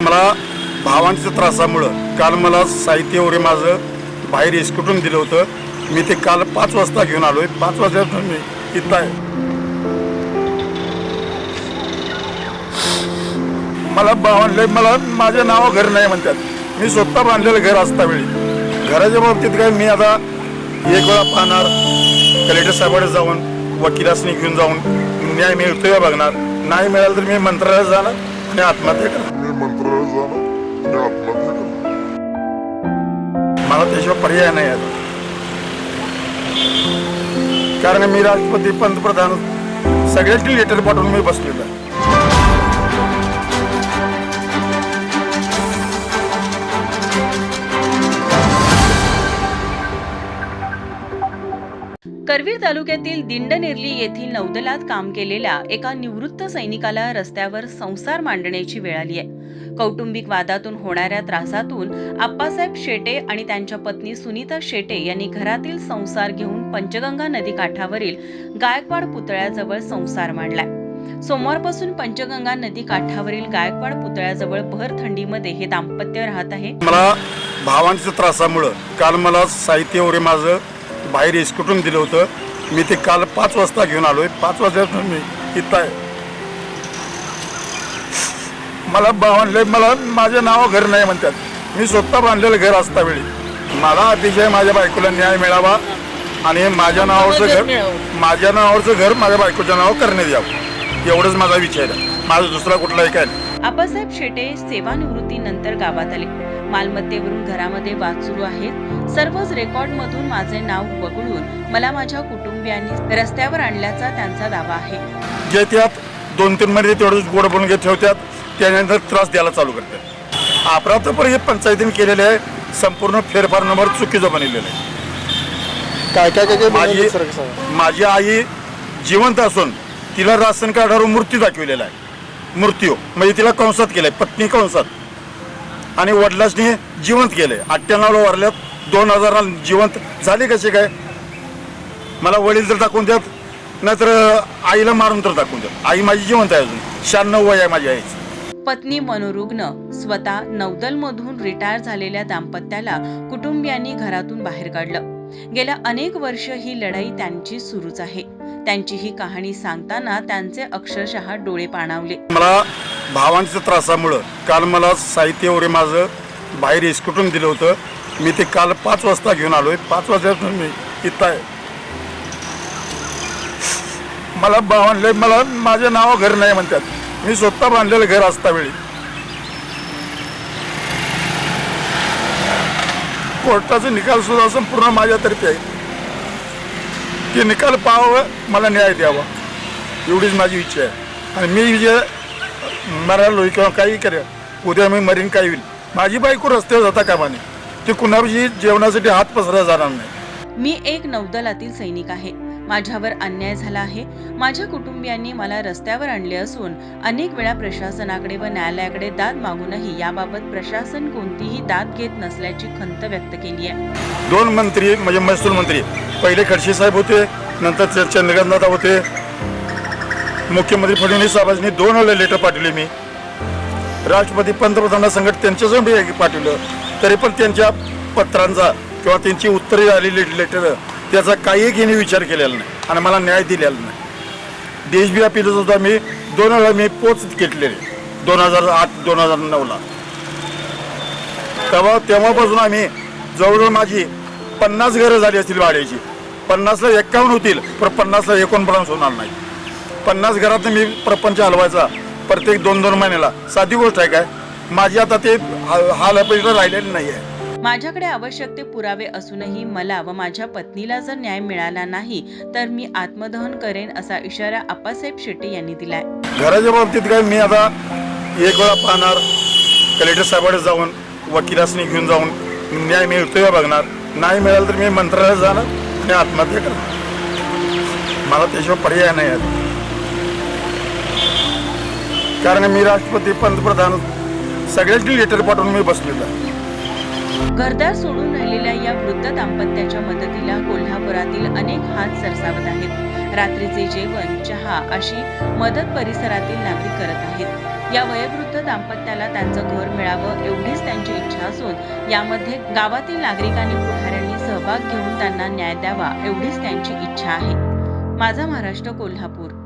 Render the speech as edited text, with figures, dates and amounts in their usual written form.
मला भावांच्या त्रासामुळं काल मला साहित्य वगैरे माझं बाहेर इस्कुटून दिलं होतं. मी ते काल 5 वाजता घेऊन आलोय. 5 वाजता मी इथं आहे. मला बांधले, मला माझ्या नावावर घर नाही म्हणतात. मी स्वतः बांधलेलं घर असता वेळी घराच्या बाबतीत काय मी आता एक वेळा पाहणार, कलेक्टर साहेबांकडे जाऊन वकिलासनी घेऊन जाऊन न्याय मिळतोय बघणार. नाही मिळालं तर मी मंत्रालयात जाणार आणि आत्महत्या करणार. मला त्याशिवाय पर्याय नाही आहे. कारण मी राष्ट्रपती, पंतप्रधान सगळ्याची लेटर पाठवून मी बसलेलो आहे. करवीर तालुक्यातील दिंडनेरली येथील नौदलात काम केलेल्या एका निवृत्त सैनिकाला रस्त्यावर संसार मांडण्याची वेळ आली आहे. कौटुंबिक वादातून होणाऱ्या त्रासातून आप्पासाहेब शेटे आणि त्यांच्या पत्नी सुनीता शेटे यांनी घरातील संसार घेऊन पंचगंगा नदी काठावरील गायकवाड पुतळ्याजवळ संसार मांडलाय. सोमवारपासून पंचगंगा नदी काठावरील गायकवाड पुतळ्याजवळ भर थंडीमध्ये हे दाम्पत्य राहत आहे. मला भावांच्या त्रासामुळं काल मला साहित्य वगैरे माझं बाहेर इस्कुटून दिलं होतं. मी ते काल 5 वाजता घेऊन आलोय. 5 वाजता मी इथं आहे. मला बांधले, मला माझ्या नावावर घर नाही म्हणतात. मी स्वतः बांधलेलं घर असता वेळी मला अतिशय माझ्या बायकोला न्याय मिळावा आणि माझ्या नावावरचं घर माझ्या बायकोच्या नावावर करण्यात यावं, एवढंच माझा विचार आहे. माझा दुसरा कुठलाही काय नाही. आप्पासाहेब शेटे सेवानिवृत्तीनंतर गावात आले. मालमत्तेवरून घरामध्ये वाद सुरू आहेत. सर्वच रेकॉर्डमधून माझे नाव वगळून मला माझ्या कुटुंबियांनी रस्त्यावर आणल्याचा त्यांचा दावा आहे. जे त्यात 2-3 महिने तेवढंच गोड बनून घेत ठेवतात, त्यानंतर त्रास द्यायला चालू करतात. अपराध हे पंचायतीने केलेले आहे. संपूर्ण फेरफार नंबर चुकीचं बनलेलं आहे. काय माझी आई जिवंत असून तिला राशन कार्डावर मृत्यू दाखविलेला आहे. मृत्यू म्हणजे तिला कंसात केलंय, पत्नी कंसात, आणि वडिलांनी जिवंत केलंय. 98ला वारल्यात, 2000ला जिवंत झाले कसे काय? मला वडील तर दाखवून द्यात, नाहीतर आईला मारून तर दाखवून द्यात. आई माझी जिवंत आहे, अजून 96 वय आहे माझी आईचं. पत्नी मनोरुग्ण, स्वतः नौदलमधून रिटायर झालेल्या दाम्पत्याला कुटुंबियांनी घरातून बाहेर काढलं. गेल्या अनेक वर्ष ही लढाई त्यांची सुरूच आहे. त्यांची ही कहाणी सांगताना त्यांचे अक्षरशः डोळे पाणावले. मला भावांच्या त्रासामुळं काल मला साहित्य वगैरे माझं बाहेर इस्कुटून दिलं होतं. मी ते काल 5 वाजता घेऊन आलोय. 5 वाजता मी इथं आहे. मला बांधले, मला माझ्या नावावर घर नाही म्हणतात. मी स्वतः बांधलेलं घर असता वेळी कोर्टाचा निकाल सुद्धा संपूर्ण माझ्यातर्फे आहे. ते निकाल पाहावं, मला न्याय द्यावा, एवढीच माझी इच्छा आहे. आणि मी जे मरालोय किंवा काही करेल, उद्या मी मरीन काही होईल, माझी बायको रस्त्यावर जाता कामा नये. ते कुणाची जेवणासाठी हात पसरला जाणार नाही. मी एक नौदलातील सैनिक आहे. माझ्यावर अन्याय झाला आहे. माझ्या कुटुंबियांनी मला रस्त्यावर आणले असून अनेक वेळा प्रशासनाकडे व न्यायालयाकडे दाद मागूनही याबाबत प्रशासन कोणतीही दाद घेत नसल्याची खंत व्यक्त केली आहे. 2 मंत्री म्हणजे महसूल मंत्री, पहिले खडसे साहेब होते, नंतर चंद्रकांत दादा होते, मुख्यमंत्री फडणवीस साहेबांनी 2 वेळा लेटर पाठवले. मी राष्ट्रपती, पंतप्रधानांना संकट त्यांच्यासमोर पाठवलं, तरी पण त्यांच्या पत्रांचा किंवा त्यांची उत्तरे आलेली लेटर त्याचा काही घेणे विचार केलेला नाही आणि मला न्याय दिलेला नाही. देशव्यापीला सुद्धा मी 2 वेळा मी पोच घेतलेले 2008-2009ला. तेव्हापासून आम्ही जवळजवळ माझी 50 घरं झाली असतील भाड्याची. 50ला 51 होतील, पण 50ला 49 होणार नाही. 50 घरात मी प्रपंच हलवायचा प्रत्येक 2-2 महिन्याला. साधी गोष्ट आहे काय? माझी आता ते हाल अपेक्षा राहिलेली नाही आहे. माझ्याकडे आवश्यक ते पुरावे असूनही मला व माझ्या पत्नीला जर न्याय मिळाला नाही तर मी आत्मदहन करेन, असा इशारा आप्पासाहेब शेटे यांनी दिलाय. घराच्या बाबतीत काय मी आता एक वेळा पाहणार, कलेक्टर साहेबांकडे जाऊन वकिलासनी घेऊन जाऊन न्याय मिळतोय बघणार. नाही मिळालं तर मी मंत्रालयात जाणार आणि आत्महत्या करणार. मला त्याशिवाय पर्याय नाही आहे. कारण मी राष्ट्रपती, पंतप्रधान सगळ्याची लेटर पाठवून मी बसलेलो आहे. घरदार सोडून राहिलेल्या या वृद्ध दाम्पत्याच्या मदतीला कोल्हापुरातील अनेक हात सरसावत आहेत. रात्रीचे जेवण, चहा अशी मदत परिसरातील नागरिक करत आहेत. या वयोवृद्ध दाम्पत्याला त्यांचं घर मिळावं एवढीच त्यांची इच्छा असून यामध्ये गावातील नागरिकांनी पुढाऱ्यांनी सहभाग घेऊन त्यांना न्याय द्यावा एवढीच त्यांची इच्छा आहे. माझा महाराष्ट्र कोल्हापूर.